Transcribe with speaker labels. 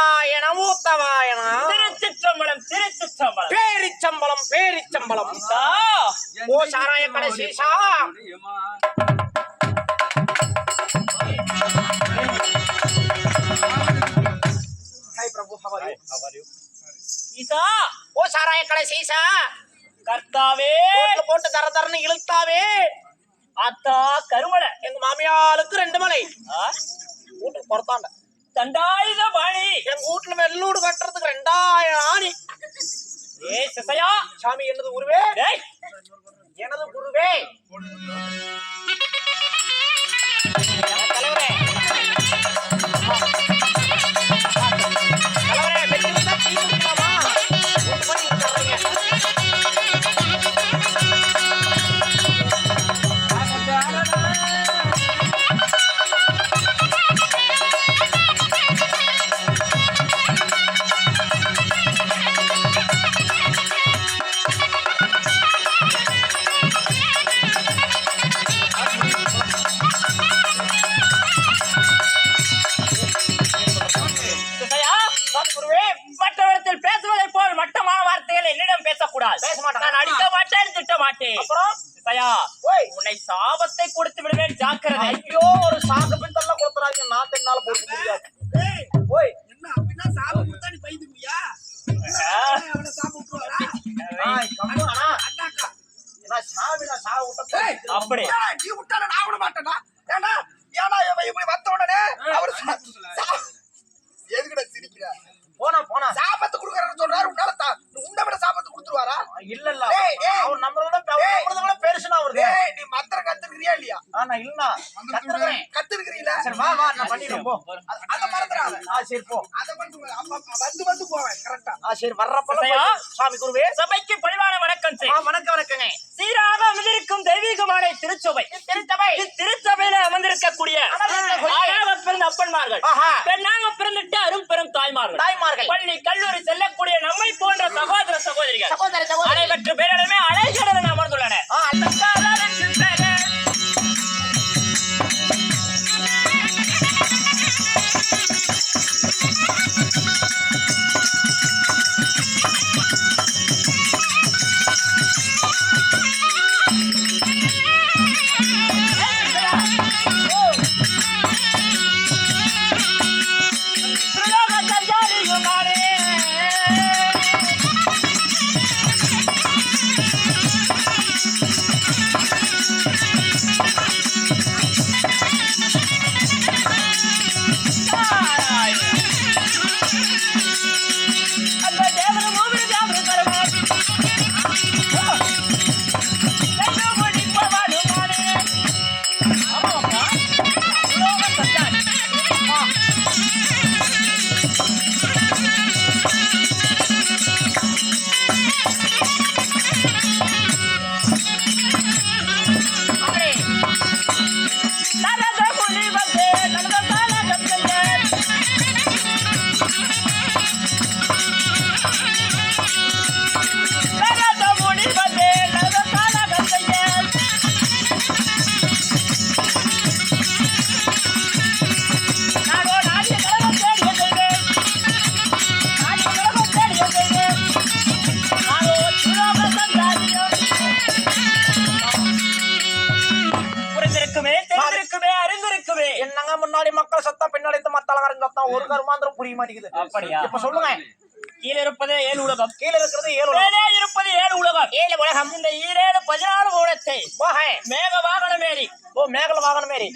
Speaker 1: ஊத்தவாயணம் ஊத்தவாயணம்
Speaker 2: திருச்சிற்றம்பலம் திருச்சிற்றம்பலம்
Speaker 1: பேரிச்சம்பளம் பேரிச்சம்பளம் ஓ சாராய கடை seesaw Hi Prabhu, how are you?
Speaker 2: How are you? ஈசா
Speaker 1: ஓ சாராய கடை சீசா
Speaker 2: கர்த்தாவே
Speaker 1: போட்டு தர தரன்னு இழுத்தாவே
Speaker 2: அத்தா கருமலை
Speaker 1: எங்க மாமியாளுக்கு 2 மலை வீட்டுக்கு பொறுத்தாண்ட
Speaker 2: தண்டாயுத பாணி
Speaker 1: எங்க வீட்டுல வெள்ளூடு கட்டுறதுக்கு 2000 ஆணி
Speaker 2: ஏ சிசையா
Speaker 1: சாமி என்னது குருவே
Speaker 2: டேய்
Speaker 1: எனது குருவே தலைவரே தலைவரே வெற்றிதான் டீ குடிக்கலாமா ஒரு மணி தர்றீங்க
Speaker 2: மற்றவர்கள் பேசுவதை போல் மட்டமான வார்த்தைகளை என்னிடம் பேசக்கூடாது. நான் அடிக்க மாட்டேன், திட்ட மாட்டேன். உன்னை சாபத்தை கொடுத்து விடுவேன், ஜாக்கிரதை.
Speaker 1: ஐயோ ஒரு சாக்கு பின் தள்ள கொடுத்துறாங்க, நான் தென்னால போட முடியாது.
Speaker 3: என்ன அப்படின்னா சாபம் கொடுத்தா நீ பயந்துக்குவியா? அவன சாபம் விட்டுவாரா? அண்ணாக்கா
Speaker 1: நான் சாவினா சாவு விட்ட
Speaker 2: அப்படி
Speaker 3: நீ விட்டால நான் விட மாட்டேனா? ஏன்னா இப்படி வந்த உடனே அவர் எதுக்குடா சிரிக்கிற?
Speaker 1: போனா
Speaker 3: சாபத்தை கொடுக்கறன்னு சொல்றாரு. உன்னை விட சாபத்தை கொடுத்துருவாரா?
Speaker 1: இல்ல அவர் நம்மளோட பெருசுனா வருது.
Speaker 3: நீ மந்திரம் கத்துக்கிறியா இல்லையா?
Speaker 1: நான் இல்ல
Speaker 3: கத்துக்கிறீங்களா?
Speaker 1: சரி வா நான் பண்ணிடுறேன் போ.
Speaker 3: அத மறந்துறாத.
Speaker 1: சரி போ.
Speaker 3: அத பண்ணு. வந்து போவேன் கரெக்ட்டா.
Speaker 1: சரி வர்றப்பலாம் சாமி குருவே
Speaker 2: சபைக்கு பணிவான வணக்கம் செய்.
Speaker 1: வணக்கங்க.
Speaker 2: சீராக அமர்ந்திருக்கும் தெய்வீகமான திருச்சபை. திருச்சபையில அமர்ந்திருக்கக்கூடிய ஆணாக பிறந்த அப்பன்மார்கள், பெண்ணாக பிறந்துட்டு அரும் பெரும் தாய்மார்கள், பள்ளி கல்லூரி செல்லக்கூடிய நம்மை போன்ற சகோதர சகோதரிகள் அனைவற்று பேரிடமே அழைக்கடல் அமர்ந்துள்ளன.
Speaker 1: என்னங்க முன்னாடி மக்கள் சத்தம் பின்னாடி மத்தளகாரன் சத்தம் ஒரு கருமாந்திரம் புரிய மாட்டேங்குது.
Speaker 2: அப்படியா?
Speaker 1: இப்ப சொல்லுங்க.
Speaker 2: கீழே இருப்பதே 7 உலகம்,
Speaker 1: கீழே இருக்கிறது 7 உலகம்,
Speaker 2: இருப்பது 7 உலகம்,
Speaker 1: 7 உலகம்.
Speaker 2: இந்த 7 14 உலகத்தை மேக வாகனம் ஏறி
Speaker 1: மேகல வாகனம் ஏறி